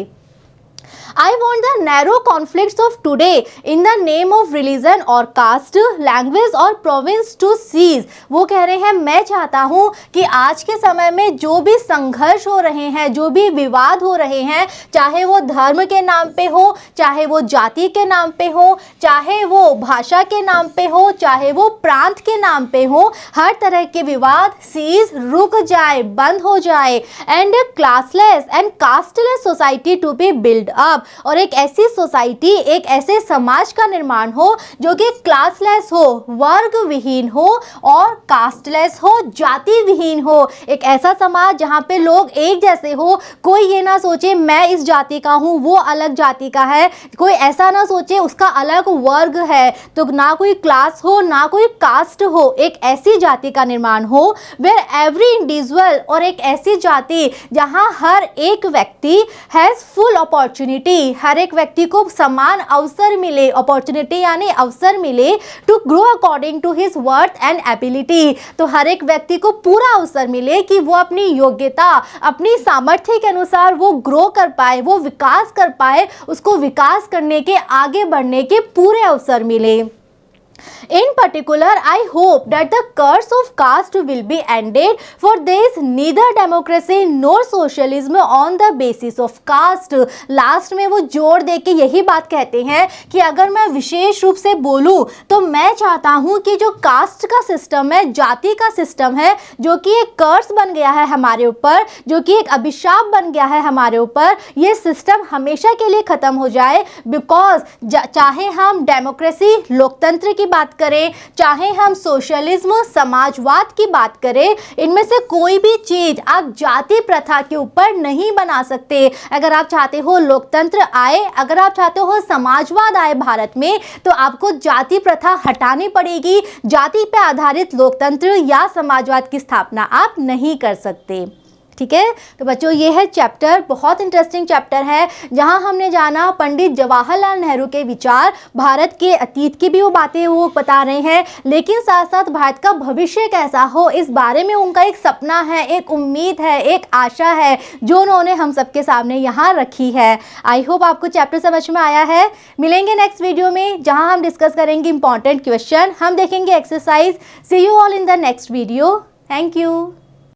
I want the narrow conflicts of today in the name of religion or caste, language or province to cease। वो कह रहे हैं मैं चाहता हूँ कि आज के समय में जो भी संघर्ष हो रहे हैं, जो भी विवाद हो रहे हैं, चाहे वो धर्म के नाम पे हो, चाहे वो जाति के नाम पे हो, चाहे वो भाषा के नाम पे हो, चाहे वो प्रांत के नाम पे हो, हर तरह के विवाद सीज, रुक जाए, बंद हो जाए, and classless and casteless society to be build up. और एक ऐसी सोसाइटी, एक ऐसे समाज का निर्माण हो जो कि क्लासलेस हो, वर्ग विहीन हो, और कास्टलेस हो, जाति विहीन हो। एक ऐसा समाज जहाँ पे लोग एक जैसे हो, कोई ये ना सोचे मैं इस जाति का हूँ, वो अलग जाति का है, कोई ऐसा ना सोचे उसका अलग वर्ग है। तो ना कोई क्लास हो, ना कोई कास्ट हो, एक ऐसी जाति का निर्माण हो वेयर एवरी इंडिविजुअल, और एक ऐसी जाति जहाँ हर एक व्यक्ति हैज़ फुल अपॉर्चुनिटी, हर एक व्यक्ति को समान अवसर मिले, अपॉर्चुनिटी यानी अवसर मिले, to grow according to his worth and ability. तो हर एक व्यक्ति को पूरा अवसर मिले कि वो अपनी योग्यता, अपनी सामर्थ्य के अनुसार वो ग्रो कर पाए, वो विकास कर पाए, उसको विकास करने के, आगे बढ़ने के पूरे अवसर मिले। In particular, I hope that the curse of caste will be ended, for there is neither democracy nor socialism on the basis of caste। Last में वो जोर दे के यही बात कहते हैं कि अगर मैं विशेष रूप से बोलूं तो मैं चाहता हूं कि जो कास्ट का सिस्टम है, जाति का सिस्टम है, जो कि एक कर्स बन गया है हमारे ऊपर, जो कि एक अभिशाप बन गया है हमारे ऊपर, ये सिस्टम हमेशा के लिए ख़त्म हो जाए। बिकॉज चाहे हम डेमोक्रेसी, लोकतंत्र की बात करें, चाहे हम सोशलिज्म समाजवाद की बात करें, इनमें से कोई भी चीज़ आप जाति प्रथा के ऊपर नहीं बना सकते। अगर आप चाहते हो लोकतंत्र आए, अगर आप चाहते हो समाजवाद आए भारत में, तो आपको जाति प्रथा हटानी पड़ेगी। जाति पे आधारित लोकतंत्र या समाजवाद की स्थापना आप नहीं कर सकते। ठीक है, तो बच्चों ये है चैप्टर, बहुत इंटरेस्टिंग चैप्टर है, जहां हमने जाना पंडित जवाहरलाल नेहरू के विचार, भारत के अतीत की भी वो बातें वो बता रहे हैं, लेकिन साथ साथ भारत का भविष्य कैसा हो इस बारे में उनका एक सपना है, एक उम्मीद है, एक आशा है, जो उन्होंने हम सबके सामने यहाँ रखी है। आई होप आपको चैप्टर समझ में आया है। मिलेंगे नेक्स्ट वीडियो में, जहाँ हम डिस्कस करेंगे इंपॉर्टेंट क्वेश्चन, हम देखेंगे exercise. See you all in the next video. Thank you.